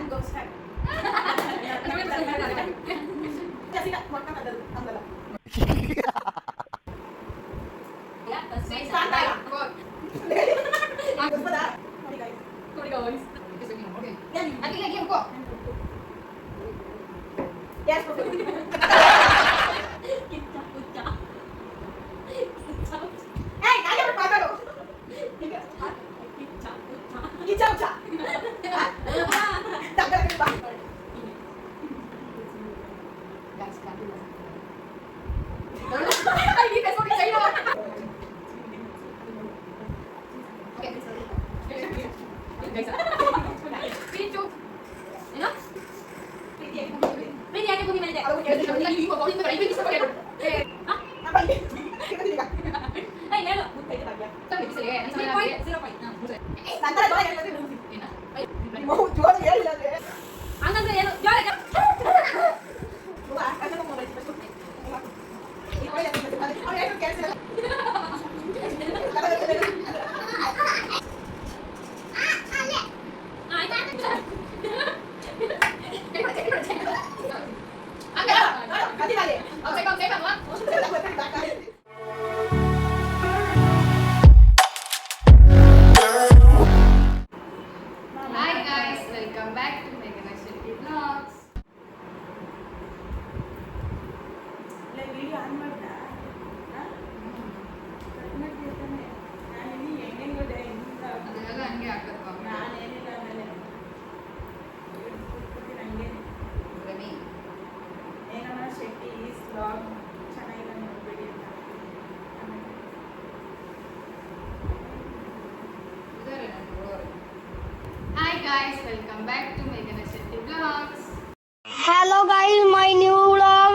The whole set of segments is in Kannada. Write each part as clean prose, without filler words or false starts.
1 go start. Kasih nak makan ada ambil. Ya, santai. Aku pada. Sorry guys. Okay. Lagi kok. Yes, Kicap. Eh, kalian berapa lo? Kicap. Tak ada apa. Guys, kami lah. Ay, di sorry sa'yo. Okay, sorry. Guys, video. Ano? Pwede yan kung hindi ako hindi ko hindi sa pagkakot. Ha? Apa ini? Ay, meron. Pwede ba yan? Sabi ko sige. 0.0. Santara doon yan kasi music. Ay, mo jual yan lang eh. Hanggang sa yan. Jual yan. Buka, kasi mo mobile pa. Ito yan. Ay, ito cancel. Welcome back to Meghana Shetty Vlogs. video on ಮಾಡ್ದಾ ಕಟ್ ಮಾಡ್ತಿರ್ತಾನೆ ನಾನು ಇಲ್ಲಿ ಹೆಂಗೆ ಗೊತ್ತೆ ಅದೆಲ್ಲ ಹಂಗೆ ಹಾಕಬೇಕು ನಾನು ಏನಿಲ್ಲ ಆಮೇಲೆ ನನಗೆ ರವಿ ಮೇಘನಾ ಶೆಟ್ಟಿ ಈಸ್ ವ್ಲಾಗ್ ಚೆನ್ನಾಗಿದೆ ನೋಡ್ಬೇಡಿ ಅಂತ ಇದಾರೆ ನಾನು ನೋಡೋರು. Hi guys, welcome back to Meghana Shetty Vlogs. Hello guys, my new vlog.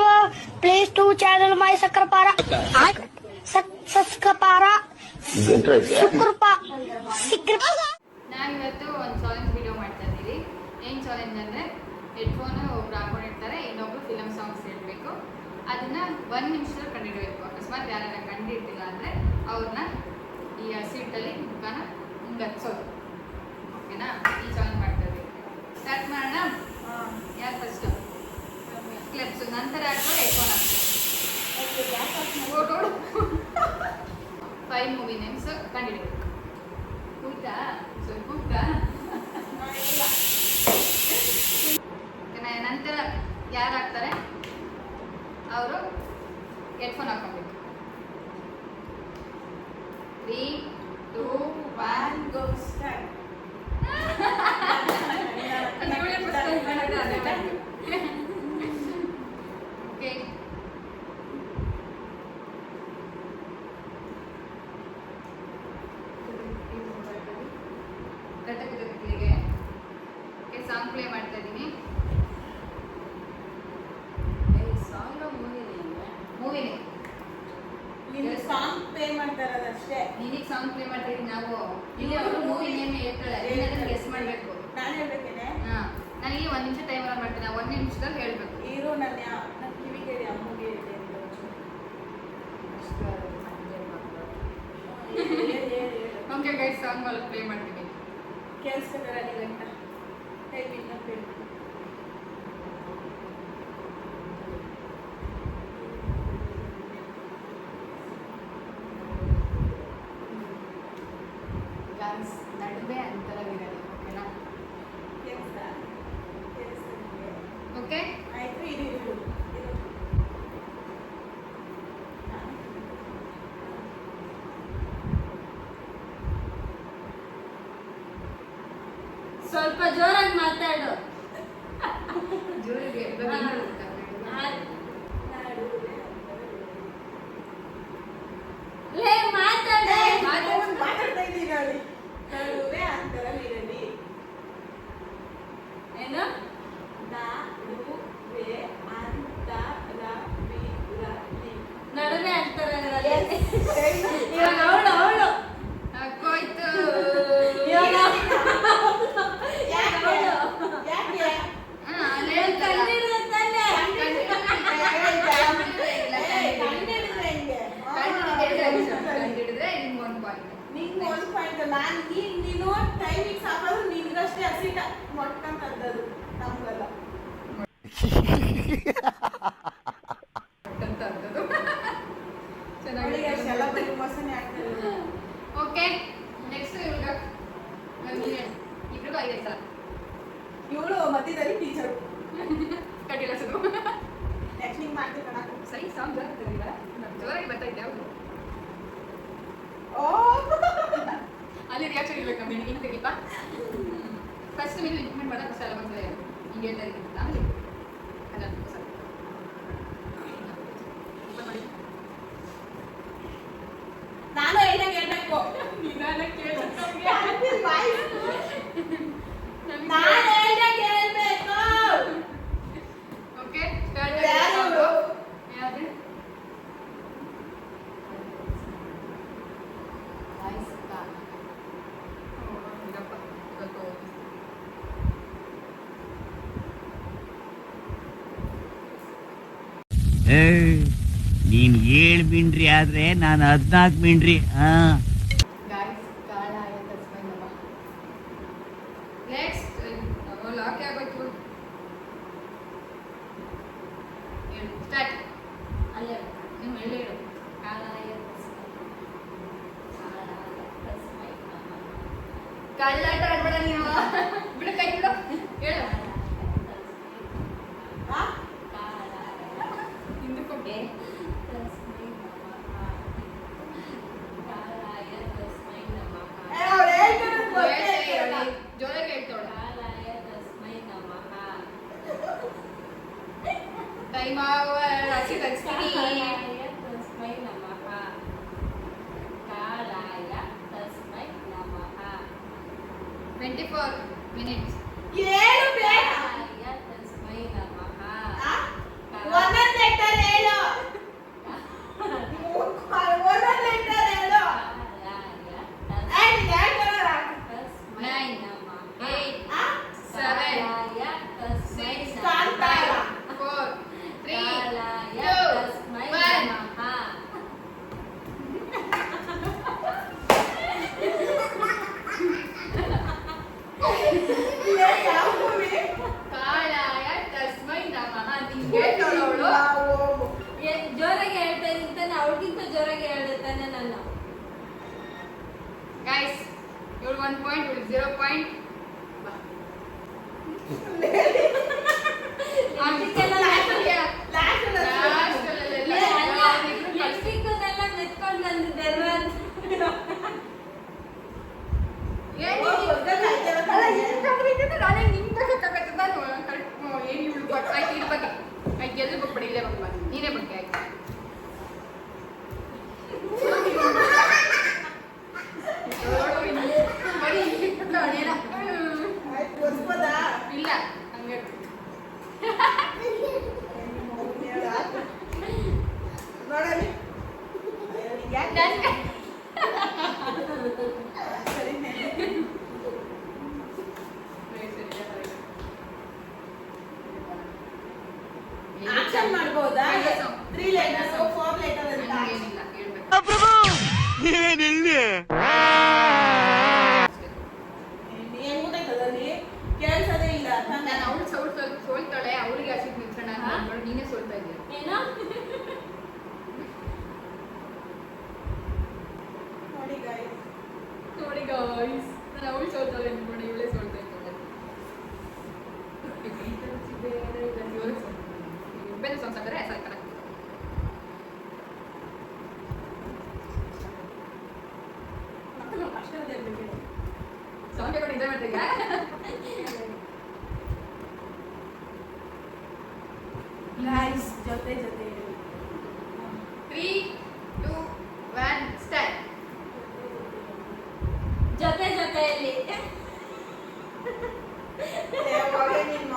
Please to channel my Sakrapara. Sakrapara. ನಾನು ಇವತ್ತು ಒಂದು ಚಾಲೆಂಜ್ ವಿಡಿಯೋ ಮಾಡ್ತಾ ಇದ್ದೀವಿ. ಏನು ಚಾಲೆಂಜ್ ಅಂದರೆ ಹೆಡ್ಫೋನ್ ಒಬ್ರು ಹಾಕೊಂಡಿರ್ತಾರೆ, ಇನ್ನೊಬ್ರು ಫಿಲಮ್ ಸಾಂಗ್ಸ್ ಹೇಳಬೇಕು. ಅದನ್ನ 1 ನಿಮಿಷದಲ್ಲಿ ಕಂಡುಹಿಡಬೇಕು. ಅಕಸ್ಮಾತ್ ಯಾರನ್ನ ಕಂಡುಹಿಡ್ತಿಲ್ಲ ಅಂದರೆ ಅವ್ರನ್ನ ಈ ಸೀಟಲ್ಲಿ ಮುಖನ ಹಚ್ಚೋದು. ಓಕೆನಾ? ಈ ಚಾಲೆಂಜ್ ಮಾಡ್ತಾ ಇದ್ದೀವಿ. ಸ್ಟಾರ್ಟ್ ಮಾಡೋಣ. ಯಾರು ಫಸ್ಟು? ಕ್ಲಿಪ್ಸು ನಂತರ ಹಾಕ್ಬೋದು, ಹೆಡ್ಫೋನ್ ಹಾಕ್ಬೋದು. 5 ಮೂವಿ ನೇಮ್ಸ್ ಕಂಡುಹಿಡಬೇಕು. ಕೂತಾ ಸ್ವಲ್ಪ ಕೂತಾ ನಂತರ ಯಾರು ಹಾಕ್ತಾರೆ ಅವರು ಹೆಡ್ಫೋನ್ ಹಾಕೊಬೇಕು. 3, 2, 1 ಗೋ ಸ್ಟಾರ್ಟ್ ಓಕೆ. ರಟಕರಿಗೆ ಓಕೆ, ಸಾಂಗ್ ಪ್ಲೇ ಮಾಡ್ತಾ ಇದ್ದೀನಿ. ಮೂವಿನೇ ನೀನು ಸಾಂಗ್ ಪ್ಲೇ ಮಾಡ್ತಾ ಇರೋದಷ್ಟೇ. ನಿನಗೆ ಸಾಂಗ್ ಪ್ಲೇ ಮಾಡ್ತಾ ಇದ್ದೀನಿ. ನಾವು ಇಲ್ಲಿ ಅವರು ಮೂವಿ ನೇಮ್ ಹೇಳ್ತಾಳೆ, ಅದನ್ನ ಗೆಸ್ ಮಾಡಬೇಕು. ನಾನು ಹೇಳ್ಬೇಕೇನೆ? ಹಾಂ, ನನಗೆ 1 ನಿಮಿಷ ಟೈಮರ್ ಮಾಡ್ತೀನಿ. 1 ನಿಮಿಷದಲ್ಲಿ ಹೇಳ್ಬೇಕು. ಹೀರೋ ನನ್ನ ಕಿವಿಗೆ ಹೇಳಿ, ಅಮ್ಮಗೆ ಹೇಳಿ ಓಕೆ ಗೈಸ್, ಸಾಂಗ್ ಒಳಗೆ ಪ್ಲೇ ಮಾಡ್ತೀನಿ. ಕೇಳಿಸ್ಕೊಂಡ್ರೆ ನೀವೆಂತ ಟೈಪಿಂಗ್ ಅಂತ ಹೇಳಿ. ಗಾನ್ಸ್ ನಡುವೆ ಅಂತರವಿರಲಿ. ಓಕೆನಾ? ಓಕೆ, ಆಯ್ತು. ಇದು ಸ್ವಲ್ಪ ಜೋರಾಗಿ ಮಾತಾಡು. ಜೋರಿಗೆ ಲೇ ಮಾತಾಡೆ. ಮಾತಾಡ್ತಾ ಇದ್ದೀನಿ ನೋಡಿ. ನಡುವೆ ಅಂತರವಿರಲಿ. ಏನು? ನಡುವೆ ಅಂತರವಿರಲಿ. ನಡುವೆ ಅಂತಾರೆ. Yes. ಇವಾಗ ಅವಳು ಹಾಕೋಯ್ತು. ನೀನು ಟೈಮಿಂಗ್ ಸಾಕಾದ್ರು ನಿನ್ಗಷ್ಟೇ ಹಸಿಟ ಮೊಟ್ಟಂತದ್ದು. ಅಂತ ಅಂತದ್ದು ಅವಳಿಗೆ ಅಷ್ಟೆಲ್ಲ ಚೆನ್ನಾಗಿ ಬರೀ ಮೋಸನೇ ಆಗ್ತದೆ. ಓಕೆ ನೆಕ್ಸ್ಟ್ ಇವ್ರಿಗೆ ಇಬ್ರಿಗೂ 5 ಸಲ ಇವಳು ಮಧ್ಯದಲ್ಲಿ ಟೀಚರು. ಕಟ್ಟಿಲ್ಲ ಸುರು ನೆಕ್ಸ್ಟ್ ನಿಂಗೆ ಮಾಡ್ತೀವಿ ಕಣ. ಸರಿ ಸಾಂಗ್ ಜೋರಾಗಿ ಜೋರಾಗಿ ಬರ್ತಾ ಇದ್ದೆ ಹೌದು ಓ ಅಲ್ಲಿ ರಿಯಾಕ್ಷನ್ ಇರ್ಬೇಕು ನಮ್ಗೆ ಹಿಂಗೆ ತೆಗಿಪ್ಪ ಫಸ್ಟ್ ನೀವು ಇಂಪ್ಲಿಮೆಂಟ್ ಮಾಡೋಕೆ ಕಷ್ಟ ಅಲ್ಲ ಬಂದರೆ ಹಿಂಗೆ ಹೇಳ್ತಾ ಇರ್ತೀನಿ ಆಮೇಲೆ ಅದನ್ನು ಸರ್ ನಾನು ಹೇಳ್ದಂಗೆ ಹೇಳ್ಬೇಕು. ನಿಧಾನ ಕೇಳು ನಾನು ಹೇಳ್ದಂಗೆ ಹೇಳ್ಬೇಕು. ಓಕೆ ಯಾರು? ಯಾರು ನೀನ್ 7 ಮಿಂಡ್ರಿ ಆದ್ರೆ ನಾನು 14 ಮಿಂಡ್ರಿ. ಗಾಯ್ಸ್ ಕಾಳ ಆಯ್ತು ಹಸ್ಬೆಂಡ್ ನೆಕ್ಸ್ಟ್ ಲಾಕ್ ಆಗೋಯ್ತು ಹೇಳು ಸ್ಟಾರ್ಟ್ ಅಲ್ಲೇ ನೀವು ಹೇಳಿ ಹೇಳು ಕಳ್ಳಾಟ ಆಡ್ಬೇಡ ನೀವು ಬಿಡು ಕೈ ಬಿಡು ಹೇಳು ಆ? ಹಿಂದಕ್ಕೊಟ್ಟೆ ಏ, ಅವ್ಳು ಹೇಳ್ತಿರೋದು ಗೊತ್ತೇ ಇಲ್ಲ. ಜೋರಾಗಿ ಹೇಳ್ತಾವಳ ಟೈಮ್ ರಾಶಿ ತರಿಸ್ತೀನಿ 24 minutes ಹೇಳು ಬೇಡ. ಆ? ಒಂದೊಂದ್ ಲೆಟರ್ ಹೇಳು. ಒಂದೊಂದ್ ಲೆಟರ್ ಹೇಳು. ಏ, ನೀನ್ ಹೇಳ್ತಾರಲ್ಲ. 9 8 ಆ? 7 6 ಕಾಂತಾರ. 4 3 2 1 ಇದೇ ಯಾವ movie? ಕಾಳಾಯ ತಸ್ಮೈ ನಮಃ ನಿಂಗೆ ಹೇಳ್ತಾಳವಳು ನಾವು ಜೋರಾಗಿ ಹೇಳ್ತಾ ಇರ್ತಾನೆ ಅವಳಿಗಿಂತ ಜೋರಾಗಿ ಹೇಳ್ತಾನೆ ನಾನು ಗೈಸ್ ಇವಳು 1 ಪಾಯಿಂಟ್ ಇವಳು 0 ಪಾಯಿಂಟ್ last ಅಲ್ಲ. ಎಷ್ಟಿಕ್ಕನ್ನೆಲ್ಲ ಮೆತ್ಕೊಂಡು ಬಂದಿದ್ದೆ ಅಲ್ವಾ ಅಂತ. ನೀನೇ ಬಗ್ಗೆ ಆಯ್ತು ಆಯ್ತು, ಒರ್ಸ್ಬೋದಾ? ಇಲ್ಲ ಹಂಗೆ ನೋಡಲಿ. ಯಾಕೆ? ಸರಿನೇ. ಆಕ್ಷನ್ ಮಾಡ್ಬೋದಾ? 3 letters, 4 letters ಅಂತ. ಹಂಗೇನಿಲ್ಲ ಹೇಳ್ಬೇಕು ಏನ್ ಗೊತ್ತಾಯ್ತದ ಅಲ್ಲಿ? ಕೇಳ್ಸೋದೇ ಇಲ್ಲ. ನಾನು ಅವಳು ಸೋಲ್ತಾಳೆ ಅವಳಿಗೆ ಹಸಿಟ್ ನಿಲ್ಸೋಣ ಅಂತ ಅಂದ್ಕೊಂಡು ನೀನೇ ಸೋಲ್ತಾ ಇದೀಯ ಏನೋ ನೋಡಿ guys. ನೋಡಿ ಗಾಯ್ಸ್ ನಾನು ಅವಳು ಸೋಲ್ತಾಳೆ ಅನ್ಕೊಂಡು ಇವಳೇ ಸೋಲ್ತಾ ಇದ್ದಾಳೆ ಬೇರೆ ಸಾಂಗ್ಸ್ ಅಂದರೆ ಸಾಯ್ತಾನೆ ಮಕ್ಕಳು ಅಷ್ಟೇ ಇರ್ಬೇಕು. ಸಾಂಗ್ ಕೇಳ್ಕೊಂಡು ಇದೇ ಮಾಡ್ತೀಗ Guys, ಜೊತೆ ಜೊತೆ ಇರಿ. 3 2 1 ಸ್ಟಾರ್ಟ್ ಜೊತೆ ಜೊತೆಯಲ್ಲಿ ದೇವರೇ ನಿನ್ನ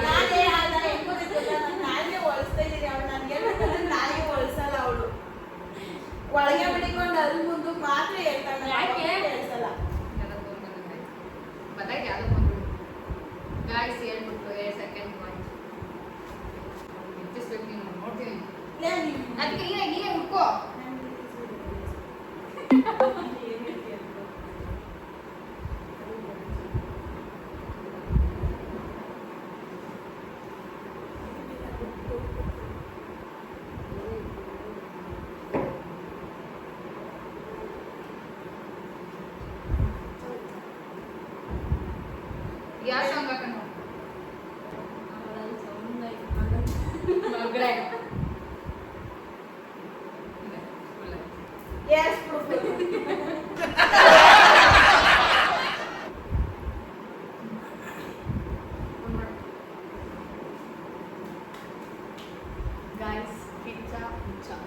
ನಾನೇ ಆದ ಹೆಂಗ್ ಗೊತ್ತಿಲ್ಲ, ನಾನು ನಾಲ್ಗೆ ಒಳಿಸ್ತಾ ಇದ್ದೀನಿ. ಅವಳು ನನಗೆ ನಾಲ್ಗೆ ಒಳಿಸಲ್ಲ. ಅವಳು ಒಳಗೆ ಬಿಡಿಕೊಂಡು ಅಲ್ಲಿ ಮುಂದೆ ಮಾತ್ರ ಹೇಳ್ತಾಳೆ. ಯಾಕೆ? ಹೇಳ್ಸಲ್ಲ. ಬದಾಗಿ ಯಾವ್ದು ಬಂದು ಗಾಯ್ಸ್ ಹೇಳ್ಬಿಟ್ಟು 2 ಸೆಕೆಂಡ್ ಮಾಡಿ ಹೆಚ್ಚಿಸ್ಬೇಕು ನೀನು ನೋಡ್ತೀನಿ ಲೇ, ನೀನು ಅದಕ್ಕೆ ನೀನೇ ಹುಡ್ಕೋ ಯಾವ ಸಾಂಗ್ ಹಾಕೊಂಡು ಮಗಳೇ Yes, proof. Guys, pizza, pizza.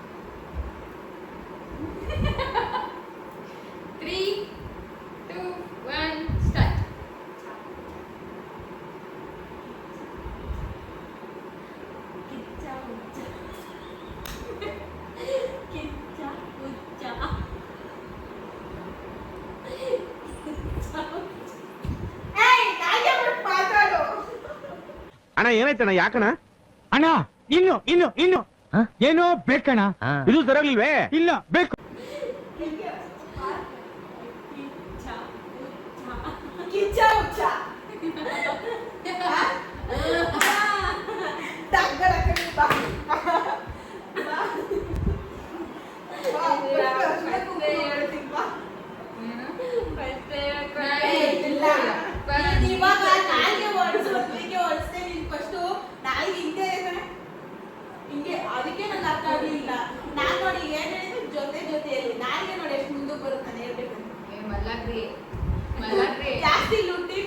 3, 2, 1, start. Hey, ನಾಲ್ಗೆ ಬಿಟ್ಟು ಮಾತಾಡು. ಅಣ್ಣ ಏನಾಯ್ತಣ್ಣ ಯಾಕಣ್ಣ ಅಣ್ಣ ಇನ್ನು ಏನೋ ಬೇಕಣ್ಣ. ಇದು ಸರಿಯಾಗಿಲ್ವೇ ಇಲ್ಲ ಬೇಕು. ಕಿಚ್ಚ ಹುಚ್ಚ. ತಗ್ಗಡ ಕಡೆ ಬಾ. ಹೇಳ್ತೀನಿ ಬಾ. ಇವಾಗ ನಾಲ್ಗೆ ಹೊಡಿಸೋದ್ರಿಗೆ ಹೊಡಿಸ್ತೇ ನೀನ್ ಫಸ್ಟು ನಾಲ್ಗೆ ಹಿಂಗೆ ಕಣೆ ಹಿಂಗೆ ಅದಕ್ಕೆ ನಂಗೆ ಅರ್ಥ ಆಗಲಿಲ್ಲ. ನಾನ್ ನೋಡಿ ಏನ್ ಹೇಳಿದ್ರು ಜೊತೆಯಲ್ಲಿ ನಾಲ್ಗೆ ನೋಡಿ ಎಷ್ಟು ಮುಂದಕ್ಕೆ ಬರುತ್ತೆ ನಾನು ಹೇಳ್ಬೇಕು. ಮಲ್ಲಾಗ್ರಿ ಜಾಸ್ತಿ ಲುಟ್ಟಿ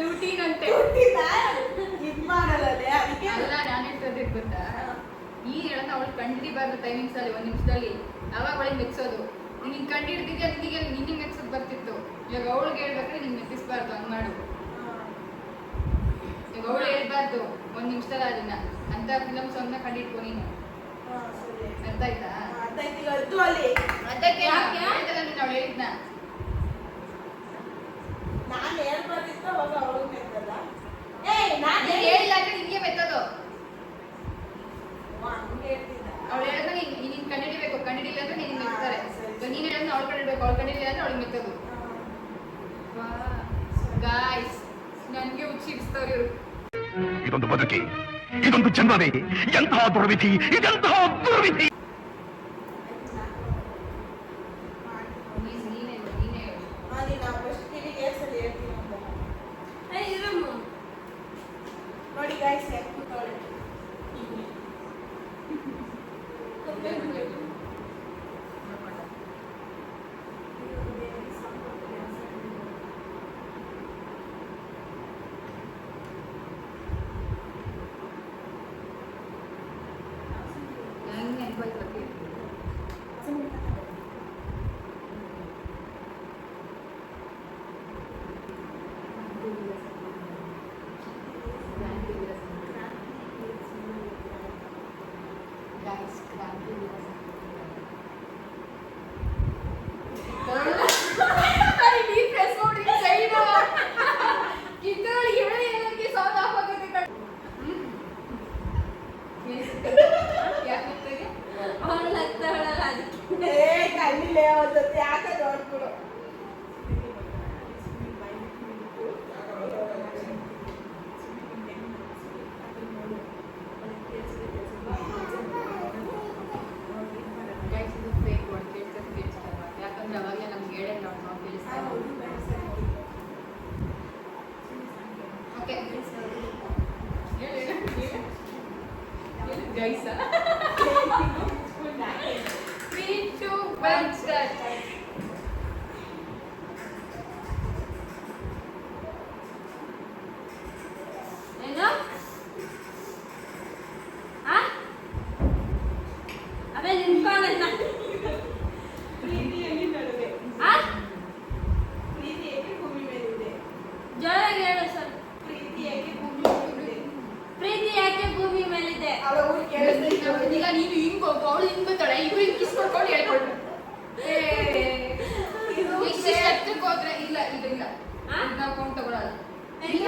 ಲೂಟಿನಂತೆ ಲುಟ್ಟಿನ ಇದ್ ಮಾಡಲ್ಲೇ ಅದಕ್ಕೆ ಅಲ್ಲ ನಾನು ಹೇಳ್ತದೆ ಗೊತ್ತಾ ಈ ಹೇಳೋದು ಅವಳು ಕಂಡಿಡಿಬಾರ್ದು ಟೈಮಿಂಗ್ಸ್ ಅಲ್ಲಿ 1 ನಿಮಿಷದಲ್ಲಿ ಅವಾಗ ಅವಳಿಗೆ ಮೆಚ್ಚೋದು. ನೀನ್ ಕಂಡಿಡ್ತಿದ್ದೆ ನಿನಗೆ ನಿನ್ಗೆ ಮೆಚ್ಚೋದು ಬರ್ತಿತ್ತು. ಇವಾಗ ಅವಳಿಗೆ ಹೇಳ್ಬೇಕಾದ್ರೆ ನೀನ್ ಮೆಚ್ಚಿಸ್ಬಾರ್ದು ಹಂಗ್ ಮಾಡು. ಈಗ ಅವಳು ಹೇಳ್ಬಾರ್ದು 1 ನಿಮಿಷದಲ್ಲಿ ಅದನ್ನ ಅಂತ ಫಿಲಮ್ ಸಾಂಗ್ನ ಕಂಡಿಡ್ಕೊ ನೀನು. ಸರಿ ಅರ್ಥ ಆಯ್ತಾ? ಅರ್ಥ ಆಯ್ತು ಅದ್ದು ಅಲ್ಲಿ ಅದಕ್ಕೆ ಅವಳು ಹೇಳಿದ್ನ ನಾನು ಹೇಳ್ಬಾರ್ದಿತ್ತು ಅವಾಗ ಅವಳು ಮೆತ್ತಲ್ಲ. ಏಯ್ ನಾನು ನೀನ್ ಹೇಳಿಲ್ಲ ಅಂದ್ರೆ ನಿನ್ಗೆ ಮೆಚ್ಚೋದು. ಹಂಗೆ ಹೇಳ್ತಿದ್ದ ಅವಳು ಹೇಳಿದ್ರೆ ನೀನ್ ಕಂಡಿಡಿಬೇಕು, ಕಂಡಿಡಿಲ್ಲ ಅಂದ್ರೆ ನಿನ್ಗೆ ಮೆಚ್ತಾರೆ. ನೀನ್ ಹೇಳಿದ್ರೆ ಅವಳು ಕಂಡಿಡ್ಬೇಕು, ಅವಳು ಕಂಡಿಡಿಲ್ಲ ಅಂದ್ರೆ ಅವಳಿಗೆ ಮೆಚ್ಚೋದು. ಗಾಯ್ಸ್ ನನ್ಗೆ ಹುಚ್ಚಿಡಿಸ್ತವ್ರು ಇವ್ರು. ಇದೊಂದು ಬದುಕಿ, ಇದೊಂದು ಜನ್ಮವೇ, ಎಂತಹ ದುರ್ವಿಧಿ, ಇದೆಂತಹ ದುರ್ವಿಧಿ. ನೀನೇ ಹೇಳು. ನೀನು ಫಸ್ಟ್ ಕಿವಿಗೆ ಏರ್ಸಲ್ಲಿ ಹೇಳ್ತೀನಿ ಅಂತ. ನೋಡಿ ಗಾಯ್ಸ್ ಯಾಕೆ ಕೂತ್ಕೊಳ್ಳಿ. ನಂಗೆ ನೆನಪಾಯ್ತು ಬಗ್ಗೆ. Guys, ಕ್ರಾಂತಿ ದಿವಸ. ಈ ಪ್ರೆಸ್ ನೋಡಿ ಸೈಡ್ ಕಿತ್ತೋಳಿ ಹೇಳಿ ನನಗೆ ಸೌಂಡ್ ಆಫ್ ಆಗುತ್ತೆ ಕಣೆ. ಯಾಕೆ ಅವಳು ಆಗ್ತಾಳಲ್ಲ ಅದಕ್ಕೆ. ಏ ಕಣ್ಣಿಲೆ ಅವತ್ತು ಯಾಕೆ ನೋಡ್ಕೊಡು. ಗೈಸ್ ಇದು ಫೇಕ್ ವರ್ಡ್ ಕೇಳಿಸ್ತಾರೆ ಯಾಕಂದ್ರೆ ಅವಾಗಲೇ ನಮ್ಗೆ ಹೇಳೇ ನಾವು ಕೇಳಿಸ್ತಾರೆ. Okay guys 3, 2, 1 start. ಏನು ಅದೇ ನಿನ್ಕೋಣ ಪ್ರೀತಿಯಲ್ಲಿ ನಡುವೆ ಪ್ರೀತಿ ಏಕೆ ಭೂಮಿ ಮೇಲಿದೆ. ಜೋರಾಗಿ ಹೇಳು ಸರ್. ಪ್ರೀತಿ ಏಕೆ ಭೂಮಿ ಮೇಲಿದೆ. ಪ್ರೀತಿ ಯಾಕೆ ಭೂಮಿ ಮೇಲಿದೆ? ಅವಳು ಕೇಳಿಸ್ತಾ ಈಗ ನೀನು ಹಿಂಗ್ ಹೋಗು, ಅವಳು ಹಿಂಗ್ ಬರ್ತಾಳೆ, ಇವ್ರು ಹಿಂಗ್ ಕಿಸ್ ಮಾಡ್ಕೊಂಡು ಹೇಳ್ಕೊಡು. ಇಷ್ಟು ಹತ್ರಕ್ಕೆ ಹೋದ್ರೆ ಇಲ್ಲ ಇಲ್ಲ ನಾವು ಕೌಂಟ್ ತಗೊಳಲ್ಲ. ನೀನು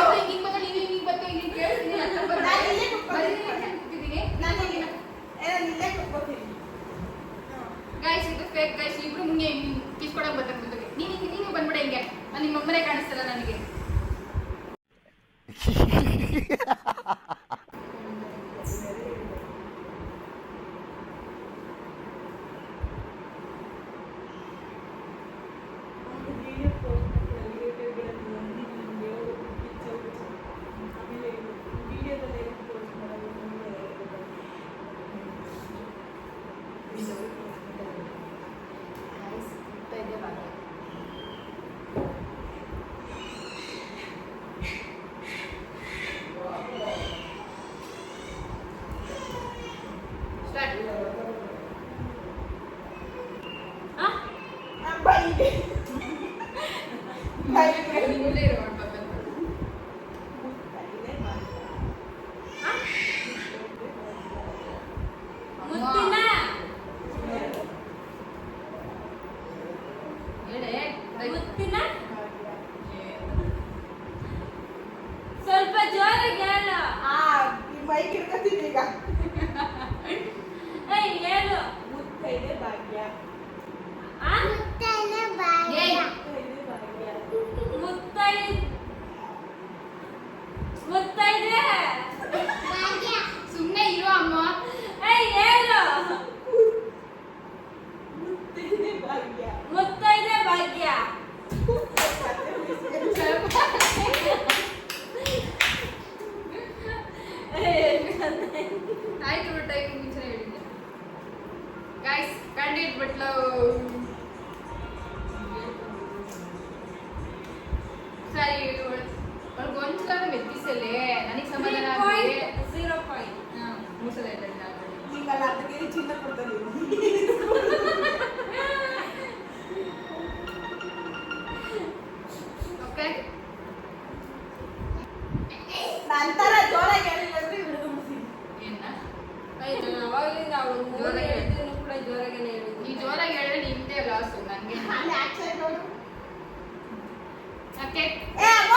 ಅವಳು ಹಿಂಗ್ ಬಂದ್ರೆ ನೀನು ಹಿಂಗ್ ಬರ್ತಾ ಹಿಂಗ್ ಕೇಳಿಸ್ತೀನಿ ಹತ್ರ ನಾನು ಇಲ್ಲೇ ಕೂತ್ಕೊಳ್ತೀನಿ. ಕೂತಿದ್ದೀನಿ. ನಾನು ಇಲ್ಲೇ ಕೂತ್ಕೊಳ್ತೀನಿ. ಗೈಸ್ ಇದು ಫೇಕ್ ಗೈಸ್. ಇಬ್ರು ಮುಂಗೆ ಕಿಸ್ ಕೊಡಕ್ ಬರ್ತಾರೆ ಮುಂದೆ. ನೀನು ಬಂದ್ಬಿಡ ಹಿಂಗೆ. ನಾನು ನಿಮ್ಮ ಅಮ್ಮನೇ ಕಾಣಿಸ್ತಲ್ಲ ನನಗೆ. ವಿಡಿಯೋ ಪೋಸ್ಟ್ ಇಲ್ಲೇ ಇರೋ ಪಕ್ಕದಲ್ಲಿ. ಮುತ್ತಿನ ಹೇಳೆ ಮುತ್ತಿನ ಸ್ವಲ್ಪ ಜೋರಾಗಿ ಹೇಳು. ಬೈಕ್ ಇಟ್ಕೊತೀನಿ ಈಗ. ಏಯ್ ಹೇಳು. ಮುತ್ತೈದೆ ಭಾಗ್ಯ. ಆ? ಏಯ್ ಮುತ್ತೈದೆ ಭಾಗ್ಯ. ಮುತ್ತೈದೆ ಸುಮ್ಮನೆ ಇರೋ ಅಮ್ಮ. ಏಯ್ ಹೇಳು. ಮುತ್ತೈದೆ ಭಾಗ್ಯ. ಮುತ್ತೈದೆ ಭಾಗ್ಯ. ಆಯ್ತು ಬಿಟ್ಟು ಟೈಮ್ ಮುಂಚೆ ಹೇಳಿದ್ದೆ ಗೈಸ್ ಕಂಡಿಟ್ಬಿಟ್ಲು. ಸರಿ ಒಳಗೆ ಒಂದ್ಸಲ ಮೆತ್ತಿಸಲೇ ನನಗೆ ಸಮಾಧಾನ ಆಗಿದೆ. 0 ಪಾಯಿಂಟ್. ಮೂಸಲ ಇದ್ದಲ್ಲಿ ನಾನು ನಿಂಗಲ್ಲ ಅದಕ್ಕೆ ಚಿನ್ನ ಕೊಡ್ತಾರೆ. ಓಕೆ ನಂತರ ಜೋರಾಗಿ ಹೇಳಿಲ್ಲ ಅಂದ್ರೆ ಹಿಡಿದು ಮುಗಿಸ್ತೀನಿ. ಏನ ಅವಾಗಲಿಂದ ಅವಳು ಜೋರಾಗಿ ಹೇಳಿದ್ರು ಕೂಡ ಜೋರಾಗೇನೆ ಹೇಳಿದ್ರು. ನೀ ಜೋರಾಗಿ ಹೇಳಿದ್ರೆ ನಿಮ್ದೇ ಲಾಸ್ ನಂಗೆ. ಅಲ್ಲಿ ಆಕ್ಚುಲಿ ನೋಡು. ಓಕೆ ಏ ಅಮ್ಮ.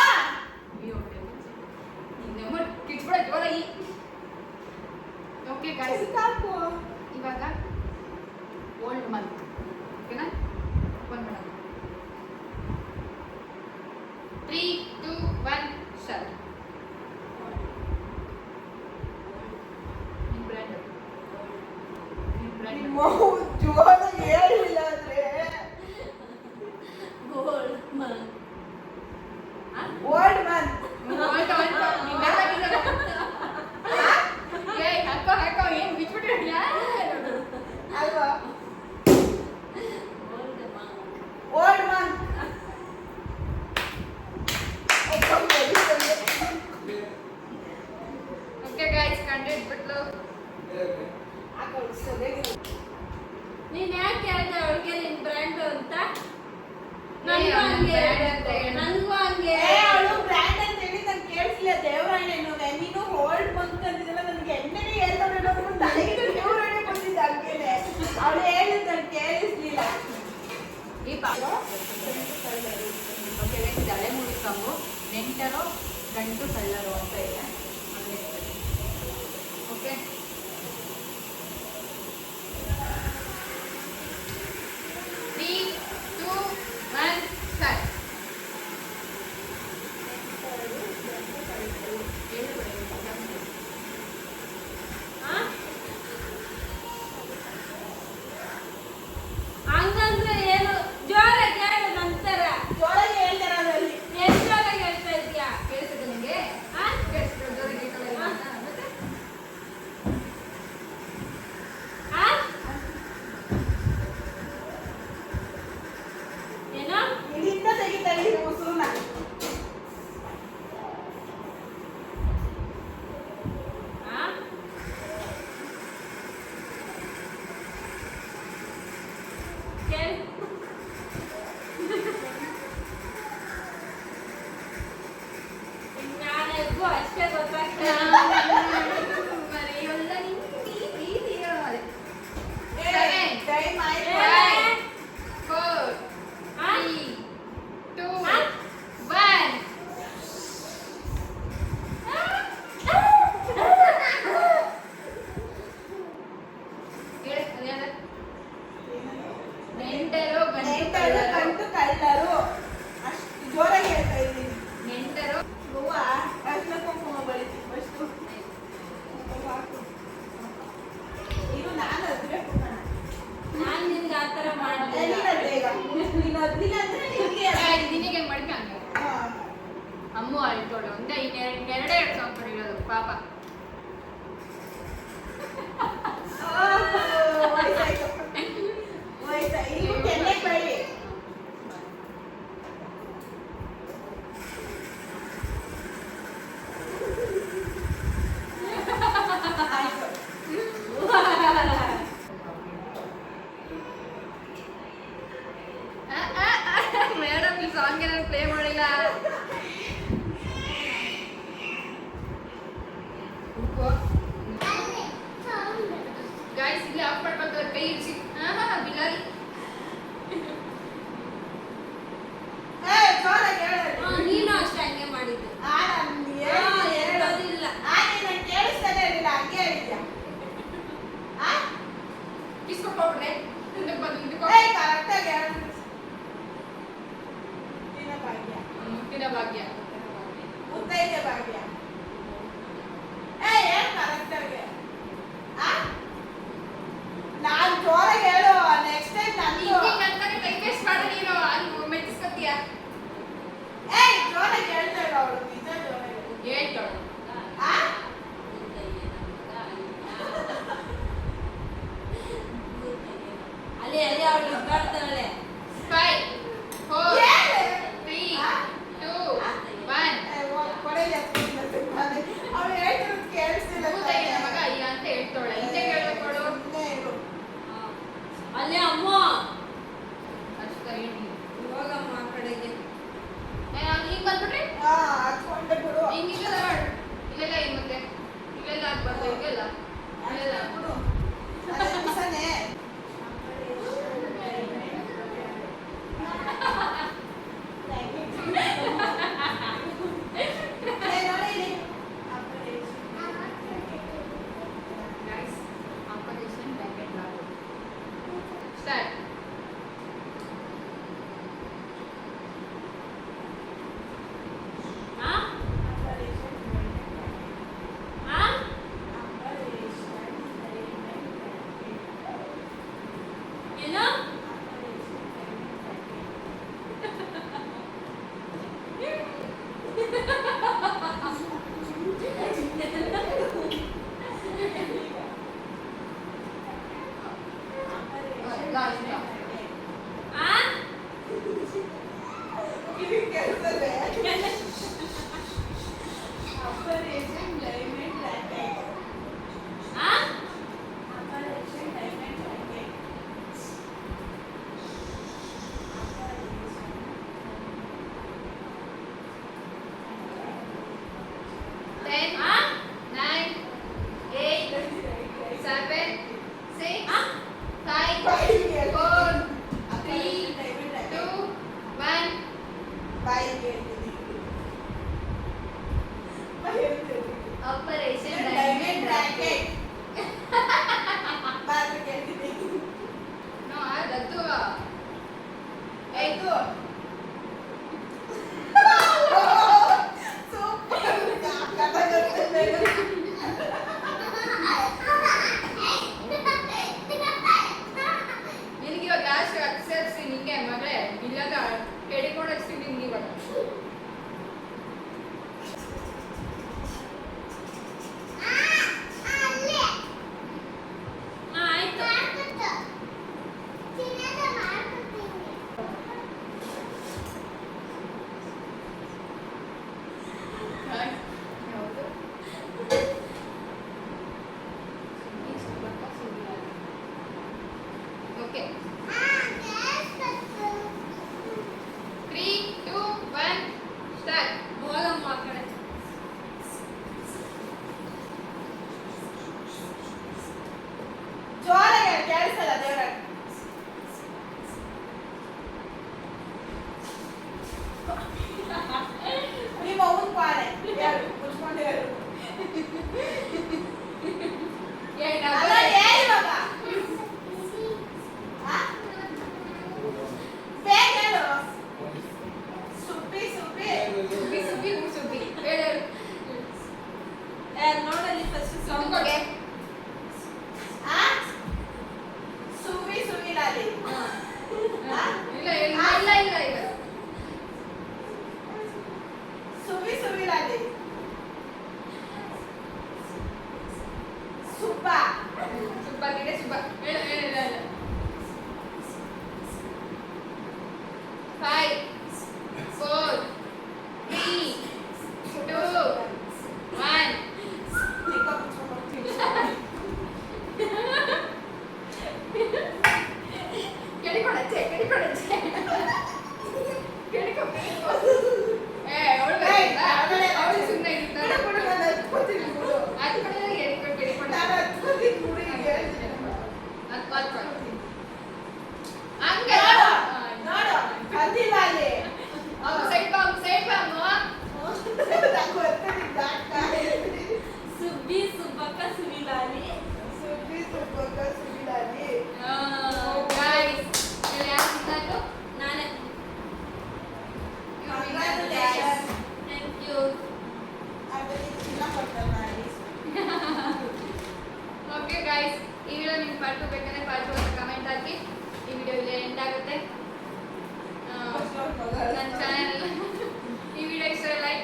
ನಿಮ್ಮ ಕಿಚ್ಬಿಡ ಜೋರಾಗಿ. ಓಕೆ ಗೈಸ್ ಸಾಕು. ಇವಾಗ ಓಲ್ಡ್ ಮಂತ್ ಓಕೆನಾ ಓಪನ್ ಮಾಡೋಣ. 3, 2, 1 ಸ್ಟಾರ್ಟ್. ನಿಮ್ಮ ಬ್ರ್ಯಾಂಡ್ ನಿಮ್ಮ ಜೋರಾಗಿ ಹೇಳಿಲ್ಲ ಅಂದ್ರೆ ಗೋಲ್ಡ್ ಮನ್. ಓಲ್ಡ್ ಮನ್. ಹಾಕೋ ಏನ್ ಬಿಚ್ಬಿಟ್ಟಿದ್ಯಾ ಅಲ್ವಾ? Gold man. Old man. Okay guys ಕಂಡಿಟ್ಬಿಟ್ಲು. ನೀನ್ ಯಾಕೆ ಹೇಳ್ದೆ ಅವಳಿಗೆ ನಿನ್ ಬ್ರ್ಯಾಂಡ್ ಅಂತ? ನನಗೂ ನನಗೂ ಹಂಗೆ brand ಅಂತ ಹೇಳು. ನನಗೂ ಹಂಗೆ. ಏ ಅವಳು ಬ್ರ್ಯಾಂಡ್ ಅಂತ ಹೇಳಿ ನಂಗೆ ಕೇಳಿಸ್ಲಿಲ್ಲ. ದೇವರಾಣೆನು ನೀನು ಓಲ್ಡ್ ಮಂಕ್ ಅಂತಿದ್ದಲ್ಲ ನನಗೆ ಎಣ್ಣೆನೇ ಹೇಳ್ತಾಳೆ ನೋಡ್ಬಿಟ್ಟು ತಲೆಗೆ ದೇವರಾಣೆ ಬಂದಿದ್ದ ಹಂಗೇನೆ. ಅವಳು ಹೇಳಿದ್ ನಂಗೆ ಕೇಳಿಸ್ಲಿಲ್ಲ. ಈ ಪಾಲು ಓಕೆ ಗೈಸ್ ಹಳೆ ಮೂವಿ ಸಾಂಗು ನೆಂಟರೋ ಗಂಟು ಕಳ್ಳರು ಅಂತ ಇದೆ. Okay 3, 2, 1 start. ಆ? ಹಂಗಂದ್ರೆ ಏನು? ಜೋರಾಗಿ ಹೇಳು ನಂತರ. ಜೋರಾಗಿ ಹೇಳ್ತಾರ ಅದ್ರಲ್ಲಿ. ಎಷ್ಟು ಜೋರಾಗಿ ಹೇಳ್ತಾ ಇದ್ಯಾ? ಕೇಳಿಸುತ್ತೆ ನಿಮಗೆ? ಆ? ಕೇಳಿಸುತ್ತೆ ಜೋರಾಗಿ ಕೇಳಲ್ಲ ಮತ್ತೆ ಆ? ಏನು? ಇಲ್ಲಿಂದ ತೆಗಿತಾರೆ ಈ ಉಸುರನ್ನ. ಆ? ಕೇಳು. ನಾನೆಗೂ ಅಷ್ಟೇ ಗೊತ್ತಾಗ್ತದೆ. ಮರೆಯಲ್ಲ ನೀನು ಅದೇ. ಏ, ಟೈಮ್ ಆಯ್ತು. ಏ? 4, ಆ? 3, 2, ಆ? 1 ನೆಂಟರು ಗಂಟು ನೆಂಟರು ಕಳ್ಳರು. ಗಂಟು ಕಳ್ಳರು. ಅಷ್ಟು ಜೋರಾಗಿ ಹೇಳ್ತಾ ಇದ್ದೀನಿ. ನೆಂಟರು ಹೂವ ಅರ್ಶಿನ ಕುಂಕುಮ ಬಳಿಸಿ ಫಸ್ಟು. ಇದು ನಾನು ಅದ್ಬೇಕು ಕಣ. ನಾನ್ ನಿನ್ಗೆ ಆ ಥರ ಮಾಡ್ಲಿಲ್ಲ. ಎಲ್ಲಿರತ್ತೆ ಈಗ? ನೀನು ಅದ್ಲಿಲ್ಲ ಅಂದ್ರೆ ನಿನ್ಗೆ ನಿನಗೆ ಮಡಿಕೆ ಹಂಗೆ ಹಾ. ಅಮ್ಮು ಅಳ್ತೋಳು ಒಂದೇ ಇನ್ನೆರಡೇ 2 ಸಾಂಗ್ ಬರೀರೋದು ಪಾಪ. ವಯಸ್ಸಾಯ್ತು. ಇದು ಕೆನ್ನೆ ಬಳಿ. ಆಯ್ತು. ಮೇಡಮ್ ಈ ಸಾಂಗ್ ಏನಾದ್ರು ಪ್ಲೇ ಮಾಡಿ ಮುತ್ತಿನ ಭಾಗ್ಯ. ಮುತ್ತೈದೆ ಭಾಗ್ಯ. ಏನ್ ಕರೆಕ್ಟ್ ಆಗಿ ನಾನ್ ಜೋರಾಗಿ ಹೇಳು. ನೆಕ್ಸ್ಟ್ ಟೈಮ್ ಹಿಂಗೆ ಟೈಮ್ ವೇಸ್ಟ್ ಮಾಡು ನೀನು, ಅಲ್ಲಿ ಮೆಚ್ಚಿಸ್ಕೊತೀಯ. ಜೋರಾಗಿ ಹೇಳ್ತಾ ಇರೋ ಅವಳು ನಿಜ ಜೋರಾಗಿ ಹೇಳ್ತಾಳು. ಅಲ್ಲಿ ಅವಳು ಇದ್ದಾಡ್ತಾಳೆ. 5 4 3 2 1. ಅವಳು ಹೇಳ್ತಿರೋದು ಕೇಳಿಸ್ತಿಲ್ಲ. ಕೂತಾಗಿನ ಮಗ ಈಗ ಅಂತ ಹೇಳ್ತಾಳೆ. ಹಿಂಗೆ ಹೇಳ್ಬೇಕಳು. ಅಲ್ಲೇ ಅಮ್ಮ ಅಷ್ಟೇ ಹೇಳಿ. ಇವಾಗಮ್ಮ ಆ ಕಡೆಗೆ ಹಿಂಗೆ ಬಂದ್ಬಿಟ್ರೆ ಹಚ್ಕೊಂಡೆ ಬಿಡು. ಹಿಂಗಿಲ್ಲ ಮಾಡು. ಇಲ್ಲೆಲ್ಲ ಹಿಂಗೆ ಮತ್ತೆ ಇಲ್ಲೆಲ್ಲ ಆಗ್ಬಾರ್ದು. ಹಿಂಗೆಲ್ಲ ಇಲ್ಲೆಲ್ಲ ಬಿಡು. ಅದೇ ಮಿಸನೆ. Guys, operation bracket lago. Start. ಏನು Last. ಇದು ಕೆಲಸವೇ. Operation diamond rocket. Operation diamond rocket. 10 9 8 7 6 5 4 3 2 1. ಬಾಯಿಗೆ ಹೇಳ್ತೀನಿ. Operation diamond rocket. ಬಾಯಿಗೆ ಹೇಳ್ತೀನಿ. No, ಅದತ್ತು ಆಯ್ತು. ಸೂಪರ್. ಕಥೆ ಗೊತ್ತಿಲ್ಲ. ನಿನಗಿವಾಗ ಲಾಸ್ಟ್ ಅಕ್ಸರ್ಸಿ ನಿಂಗೆ ಮಗಳೇ ಇಲ್ಲಾಗ ಕೆಡಿಕೊಂಡು ಹಚ್ತೀನಿ ನಿನ್ಗೆ ಇವಾಗ. ಆಯ್ತು ಓಕೆ 3 2 1 ಸ್ಟಾರ್ಟ್. ಹೋಗಮ್ಮ ಆ ಕಡೆ ಜೋರಾಗಿ ಕೇಳಿಸಲ್ಲ ದೇವರ. ನಿಮ್ಮ ಅವ್ವನ ಪಾಳೆ. ಯಾರು ಮುಚ್ಕೊಂಡಿರೋದು? ಅಲ್ಲ ಹೇಳಿ ಇವಾಗ. ಬೇಗ ಹೇಳು. ಸುಬ್ಬಿ ಸುಬ್ಬಿ. ಸುಬ್ಬಿ ಸುಬ್ಬಿ ಸುಬ್ಬಿ ಹೇಳು. ನೋಡಲ್ಲಿ ಫಸ್ಟ್ ಸೌಂಡ್ ಕೊಡೆ. ಸುವ್ವಿ ಸುವ್ವಿಲಾಲಿ. ಇಲ್ಲ ಇಲ್ಲ ಇಲ್ಲ ಇಲ್ಲ ಇಲ್ಲ. ಸುವ್ವಿ ಸುವ್ವಿಲಾಲಿ. ಸುಬ್ಬ. ಸುಬ್ಬ ಗಿಡ ಸುಬ್ಬ ಹೇಳು ಹೇಳು ಹೇಳು. 5 4 3 2 1. ಚಿಕ್ಕ ಮುಚ್ಕೊಂಡು ಹೋಗ್ತೀನಿ. ಕೆಡಿಕೊಡಚ್ಚೆ ಕೆಡಿಕೊಡಚ್ಚೆ ಕೆಡಿಕೊ. ಏ ಅವಳು ಏಯ್, ಅವಳೇ ಅವಳು ಗೈಸ್, ಈ ವಿಡಿಯೋ ನಿಮ್ಗೆ ಪಾರ್ಟ್ 2 ಬೇಕಂದ್ರೆ ಪಾರ್ಟ್ 2 ಅಂತ ಕಮೆಂಟ್ ಹಾಕಿ. ಈ ವಿಡಿಯೋ ಇಲ್ಲೇ ಎಂಡ್ ಆಗುತ್ತೆ. ನನ್ನ ಚಾನೆಲ್ ಈ ವಿಡಿಯೋ ಇಷ್ಟ ಲೈಕ್